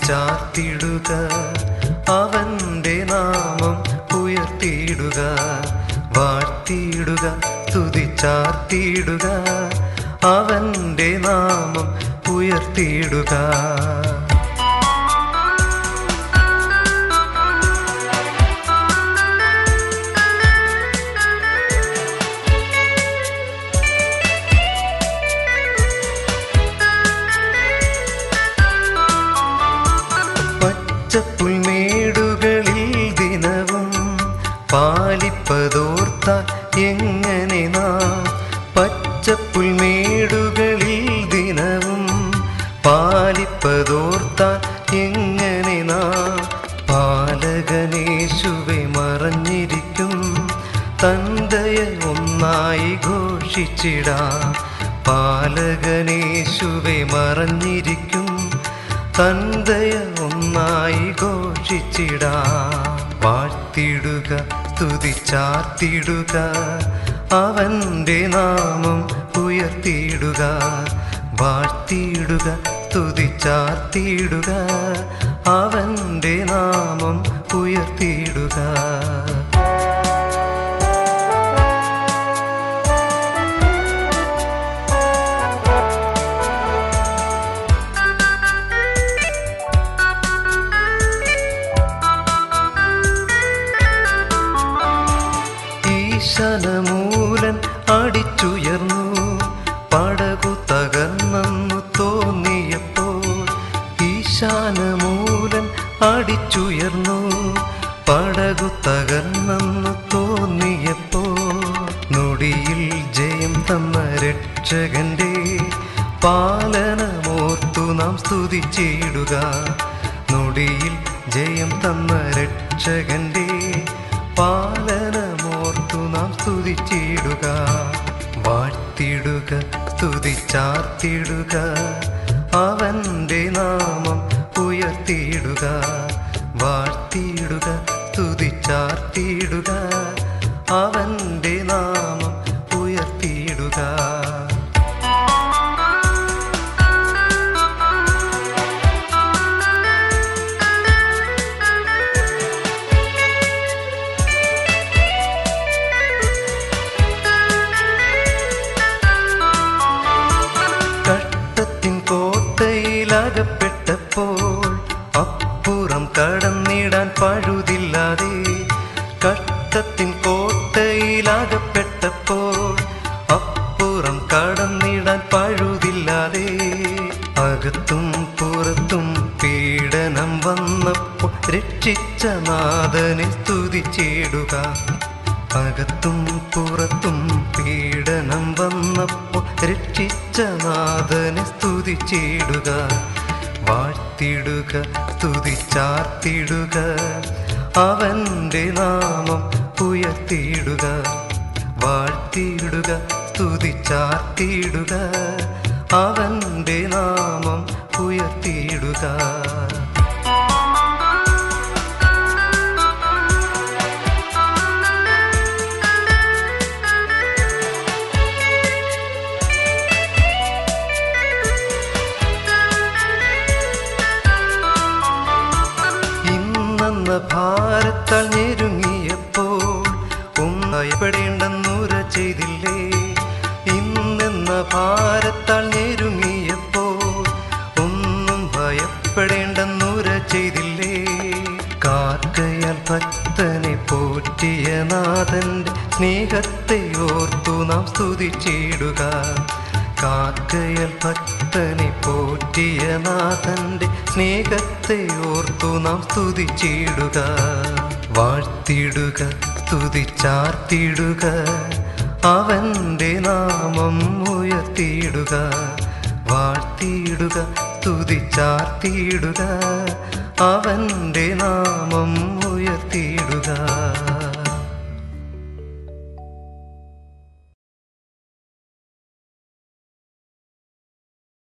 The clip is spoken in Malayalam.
സ്തുതിച്ചാർത്തിടുക, അവന്റെ നാമം ഉയർത്തിയിടുക, വാഴ്ത്തിയിടുക, സ്തുതിച്ചാർത്തിടുക, അവന്റെ നാമം ഉയർത്തിയിടുക. പച്ചപ്പുൽമേടുകളിൽ ദിനവും പാലിപ്പതോർത്താൽ എങ്ങനെ നാം, പച്ചപ്പുൽമേടുകളിൽ ദിനവും പാലിപ്പതോർത്താൽ എങ്ങനെ നാം, പാലകനേശുവെ മറഞ്ഞിരിക്കും തന്തയ ഒന്നായി ഘോഷിച്ചിടാം, പാലകനേശുവെ മറഞ്ഞിരിക്കും തന്തയ ഒന്നായി ഘോഷിച്ചിടാം. വാഴ്ത്തിടുക, സ്തുതിച്ചാർത്തിടുക, അവന്റെ നാമം ഉയർത്തിയിടുക, വാഴ്ത്തിയിടുക, സ്തുതിച്ചാർത്തിടുക, അവന്റെ നാമം ഉയർത്തിയിടുക. ഈശാനമൂലൻ അടിച്ചുയർന്നു, പടകു തകർന്നു തോന്നിയപ്പോൾ, ഈശാനമൂലൻ അടിച്ചുയർന്നു, പടകു തകർന്നു തോന്നിയപ്പോൾ, നൊടിയിൽ ജയം തന്ന രക്ഷകന്റെ പാലനമോർത്തു നാം സ്തുതിച്ചിടുക, നൊടിയിൽ ജയം തന്ന രക്ഷകന്റെ പാലനമോർത്തു നാം സ്തുതിച്ചിടുക, വാഴ്ത്തിടുക, സ്തുതിച്ചാർത്തിടുക, അവന്റെ നാമം ഉയർത്തിയിടുക, വാഴ്ത്തിയിടുക, സ്തുതിച്ചാർത്തിടുക, അവന്റെ നാമം ഉയർത്തിയിടുക. കഷ്ടത്തിൻ കോട്ടയിലകപ്പെട്ടപ്പോൾ അപ്പുറം കടന്നിടാൻ പഴുതില്ലാതെ, കഷ്ടത്തിൻ കോട്ടയിലകപ്പെട്ടപ്പോൾ അപ്പുറം കടന്നിടാൻ പഴുതില്ലാതെ, അകത്തും പുറത്തും പീഡനം വന്നപ്പോൾ രക്ഷിച്ച നാഥനെ സ്തുതിച്ചിടുക, അകത്തും പുറത്തും പീഡനം വന്നപ്പോൾ രക്ഷിച്ച നാഥനെ സ്തുതിച്ചിടുക, വാഴ്ത്തിടുക, സ്തുതിച്ചാർത്തിടുക, അവന്റെ നാമം ഉയർത്തിയിടുക, വാഴ്ത്തിയിടുക, സ്തുതിച്ചാർത്തിടുക, അവന്റെ നാമം ഉയർത്തിയിടുക. ഭാരത്താൽ ഞെരുങ്ങിയപ്പോൾ ഭയപ്പെടേണ്ടെന്നുര ചെയ്തില്ലേ, ഇന്നെന്ന ഭാരത്താൽ ഞെരുങ്ങിയപ്പോൾ ഒന്നും ഭയപ്പെടേണ്ടെന്നുര ചെയ്തില്ലേ, കാർക്കയാൽ ഭക്തനെ പോറ്റിയ നാഥന്റെ സ്നേഹത്തെ ഓർത്തു നാം സ്തുതിച്ചിടുക, കാർക്കയാൽ ഭക്തനെ പോറ്റിയ നാഥന്റെ സ്നേഹത്തെ ഓർത്തു നാം സ്തുതിച്ചിടുക, വാഴ്ത്തിടുക, സ്തുതിച്ചാർത്തിടുക, അവന്റെ നാമം ഉയർത്തിയിടുക, വാഴ്ത്തിയിടുക, സ്തുതിച്ചാർത്തിടുക, അവന്റെ നാമം ഉയർത്തിയിടുക.